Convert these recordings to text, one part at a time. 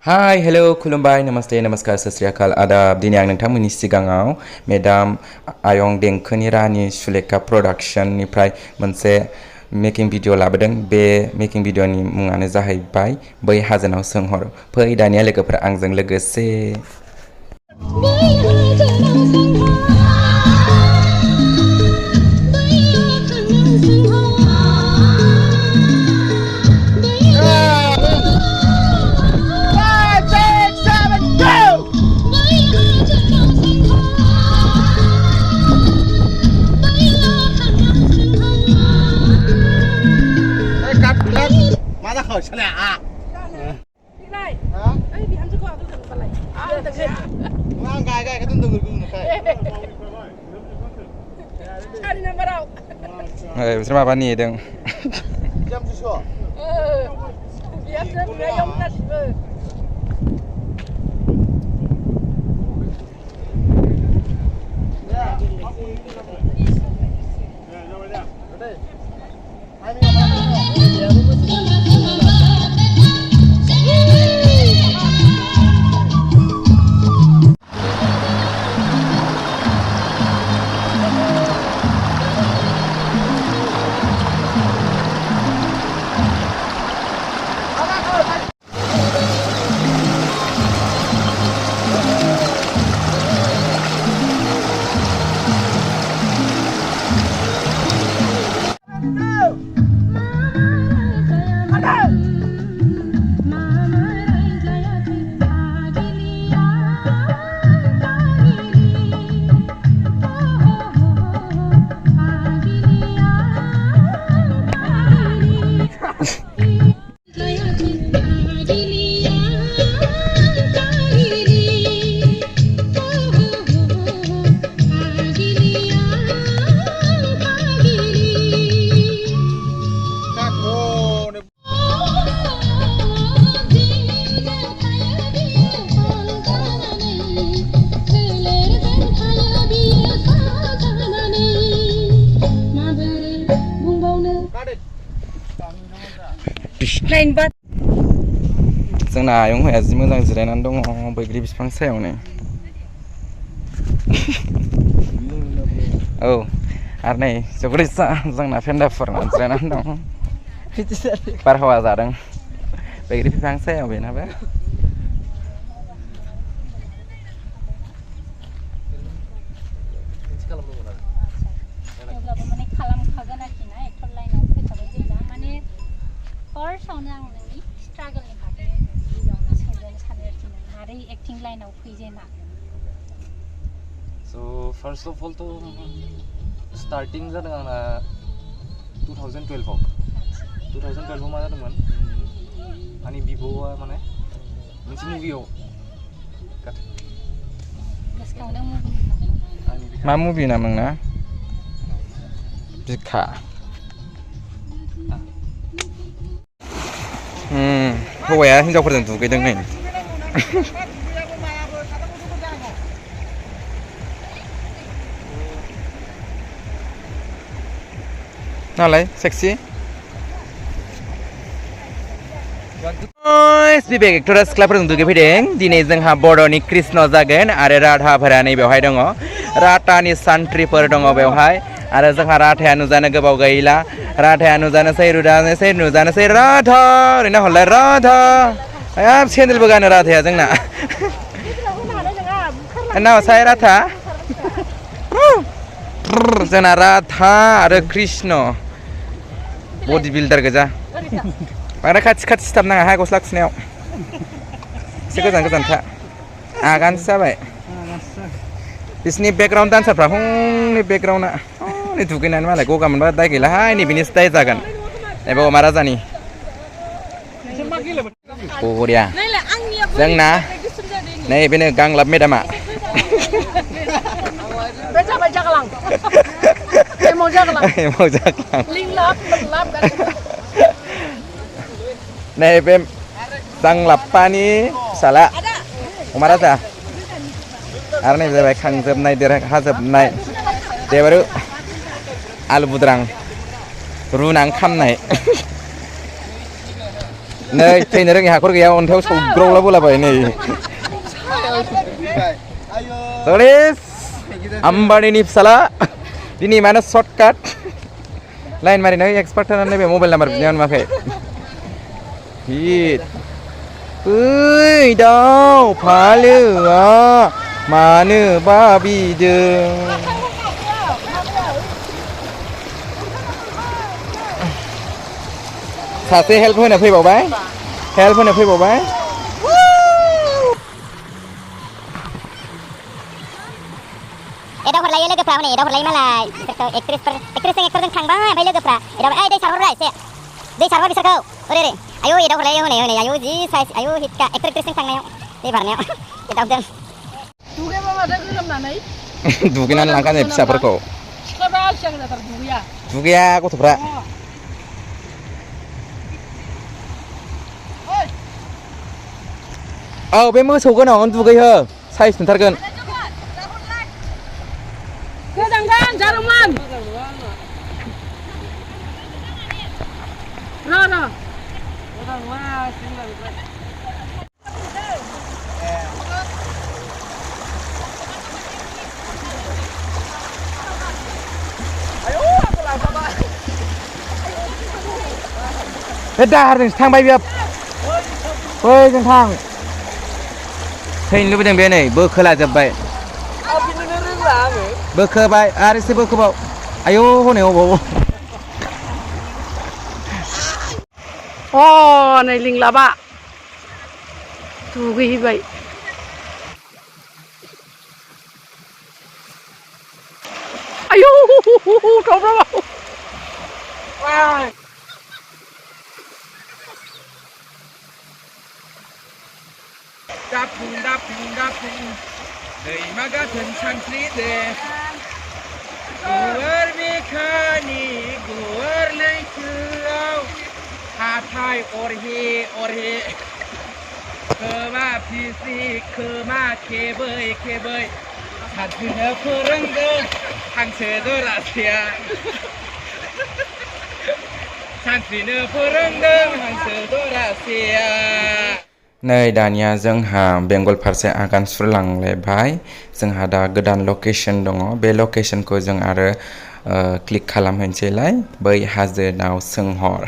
Hi, hello, खुलुमबाय, नमस्ते, नमस्कार, सत श्री अकाल, आदाब। दिनै आं नोंथांमोननि सिगाङाव मेडाम आयं देंखोनि रानि सुलेखा प्रडाक्शननिफ्राय मोनसे मेकिं भिडिअ लाबोदों। बे मेकिं भिडिअनि मुङानो जाहैबाय बै हाजोनाव सोंहर। फै दानिया लोगोफोरा आंजों लोगोसे। बिसोर माबा नेदों जोंना आयं हौवाया जि मोजां जिरायनानै दङ बैग्रि बिफां सायावनो। औ आरो नै जोबोरैसा जोंना फेन्दाफोरना जिरायनानै दं, बारहावा जादों बैग्रि बिफां सायाव बेनाबो। So first of all to starting जादों आंना 2012 आव 2012 मा जादोंमोन आंनि बिब'आ माने मोनसे मुभियाव मा मुभि नाम नोंना? बिखा। हौवाया हिनजावफोरजों दुगैदों नै। नालाय सेक्सि बिबेक एक्टरा सिख्लाफोरजों दुगैफैदों। दिनै जोंहा बर'नि कृष्ण जागोन आरो राधाफोरा नै बेवहाय दङ, राधानि सान्थ्रिफोर दङ बेवहाय। आरो जोंहा राधाया नुजानो गोबाव गैला, राधाया नुजानोसै नुजानोसै राधा ओरैनो हरलाय राधा। हाब सेन्देलबो गानो राधाया जोंना। नावसाय राधा जोंना राधा आरो कृष्ण बडि बिल्डार गोजा। बांद्राय खाथि खाथि सिथाब नाङा हाय गस्ला खुनायाव, एसे गोजान गोजान था। आगानसो जाबाय बिसिनि बेकग्राउन्ड डान्सारफ्रा। हनै बेकग्राउन्डआ हनै दुगैनानै मालाय गगा मोनबा दाय गैलाहाय, नैबेनिसो दाय जागोन नैबे अमा राजानि। बरिया जोंना नैबेनो गांलाब मेदामा। Emao Jaglang. Emao Jaglang. Ling lap, lap kan. Nebe Janglapani Sala. Umar Raja. Arne जाबाय खांजोबनाय देरहाजोबनाय दे बारु आलु बुद्रां रुनां खामनाय नै थैनो रोङि हाखर गैया अन्थायाव सौग्रावलाबोलाबाय नै सलिस आम्बानिनि फिसाला दिनै मानो सर्टकाट लाइन मारिनाय एक्सपार्ट थानानै बे मबाइल नाम्बार बिनायाव नुवाखै हिट ओइ दाउ फालोआ मानो बाबिदों सासे हेल्प होनो फैबावबाय Edo hurlay लोगोफ्रा हनै edo hurlay मालाय बिसोरखौ एक्ट्रेसजों थांबाय ओमफ्राय लोगोफ्रा edo ओइ दै सारहररा एसे दै सारहर बिसोरखौ ओरै आयौ edo hurlay हनै आयौ जि साइज आयौ हिटका एक्ट्रेसजों थांनायाव दै बारनायाव एदावदों दुगैबा माथो गोलोमनानै दुगैनानै लांखानो फिसाफोरखौ सिख्लाफ्रा आलसिया गोजाथार दुगैया गथ'फ्रा औ बे मोसौ गोनाङावनो दुगैहो साइज नुथारगोन गोजांगोन जारौमोन र' बे दाहारजोंसो थांबाय बियो बैजों थां थैनो लुबैदों बे नै बोखोलाजोब्बाय बोखोबाय आरो एसे बोखोबाव आयौ हनै अबाव नै लिंलाबा दुगैहैबाय आयौ दावराव दाफुं दैमा गाथोन सानस्रि दे गुवार बिखानि गुवार लैथोआव हाथाय अरहे खोमा फिस्रि खोमा खेबै सानस्रिनो फोरोंदों हांसो जरासेया सानस्रिनो फोरोंदों हांसो जरासेया नै दानिया जोंहा बेंगल फारसे आगान सुरलांलायबाय जोंहा दा गोदान लकेसन दङ बे लकेसनखौ जों आरो क्लिक खालामहैनोसैलाय बै हाजोनाव सोंहर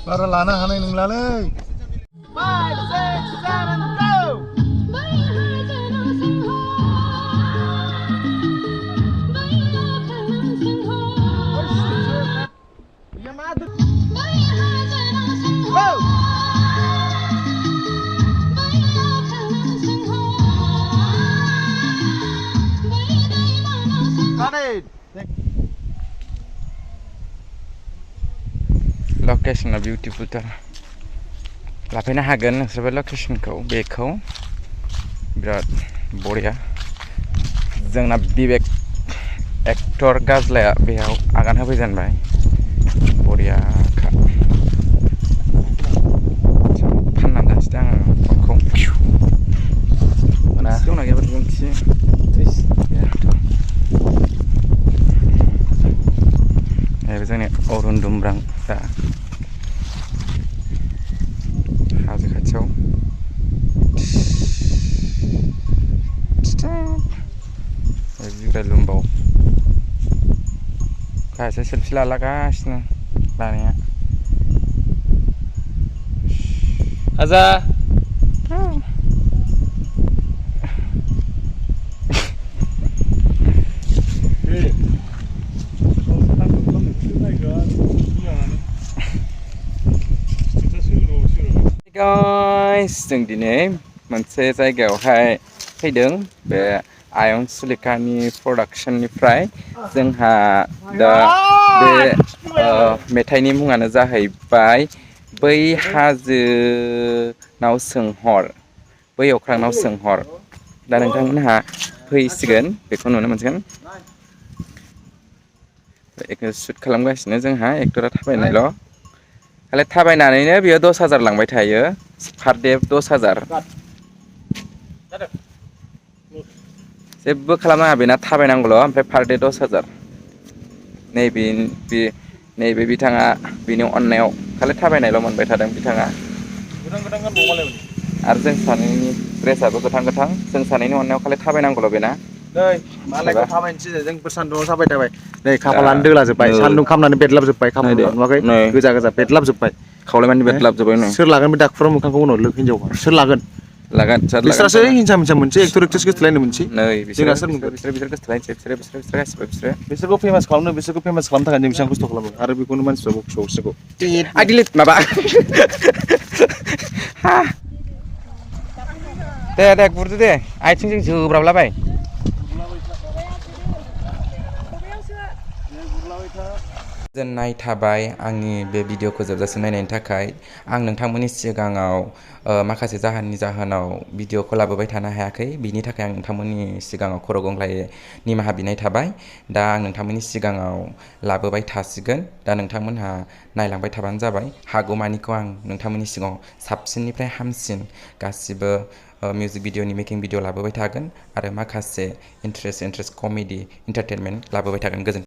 बारा लानो हानाय नंलालै 5, 6, 7, go! Location beautiful tar. लाफैनो हागोन नोंसोरबो लकेसनखौ बेखौ बिराद बरिया जोंना बिबेक एक्टर गाजलाया बेयाव आगान होफैजेनबाय बरियाखा फाननानै जानोसै आङो फनखौ दंना गैयाबा मिथियो बे जोंनि अरुण दुमब्रां दा हाजो खाथियाव बिग्राय लुमबाव गासै सेल्फि लागासिनो लानाया आजा गाइस जों दिनै मोनसे जायगायावहाय फैदों बे आयं सुलेखानि प्रडाक्सननिफ्राय जोंहा दा बे मेथाइनि मुङानो जाहैबाय बै हाजोनाव सोंहर बै अख्रांनाव सोंहर दा नोंथांमोनहा फैसिगोन बेखौ नुनो मोनसिगोन बेखौ शुट खालामगासिनो जोंहा एक्टरा थाबायनायल' खालि थाबायनानैनो बियो 10,000 लांबाय थायो पार डे 10,000 जेबो खालामनाङा बेना थाबायनांगौल' ओमफ्राय पार डे 10,000 नैबे बिथाङा बिनि अननायाव खालि थाबायनायल' मोनबाय थादों बिथाङा आरो जों सानैनि ड्रेसाबो गोथां जों सानैनि अननायाव खालि थाबायनांगौल' बेना नै मालायखौ थाबायनोसै जोंफोर सान्दुङाव थाबाय थाबाय नै खाफालानो दोलाजोब्बाय सान्दुं खामनानै बेदलाबजोब्बाय खाफाला नुवाखै गोजा बेदलाबजोब्बाय खावलायमानि बेदलाबजोब्बाय नै सोर लागोन बे दाखुरा मोखांखौ उनाव हिनजाव सोर लागोन बिस्रासो हिंसा मोनसे एक्टर एक्ट्रेस गोसथोलायनो मोनसे नै जोंना सोर मोनगोन बिसोर गोसथोलायनोसै बिसोरो बिसोरखौ फेमास खालामनो थाखाय जों बेसेबां खस्थ' खालामो आरो बेखौनो मानसिफ्रा बखिबावसिगौ आइडिलेट माबा दे गुरदो दे आथिंजों जोब्राबलाबाय गोजोननाय थाबाय आंनि बे भिडिअखौ जोबजासिम नायनायनि थाखाय आं नोंथांमोननि सिगाङाव माखासे जाहोननि जाहोनाव भिडिअखौ लाबोबाय थानो हायाखै बिनि थाखाय आं नोंथांमोननि सिगाङाव खर' गंग्लायै निमाहा बिनाय थाबाय दा आं नोंथांमोननि सिगाङाव लाबोबाय थासिगोन दा नोंथांमोनहा नायलांबाय थाबानो जाबाय हागौमानिखौ आं नोंथांमोननि सिगाङाव साबसिननिफ्राय हामसिन गासिबो मिउजिक भिडिअनि मेकिं भिडिअ लाबोबाय थागोन आरो माखासे इन्टारेस्ट कमेडि इन्टारटेनमेन्ट लाबोबाय थागोन गोजोन्थों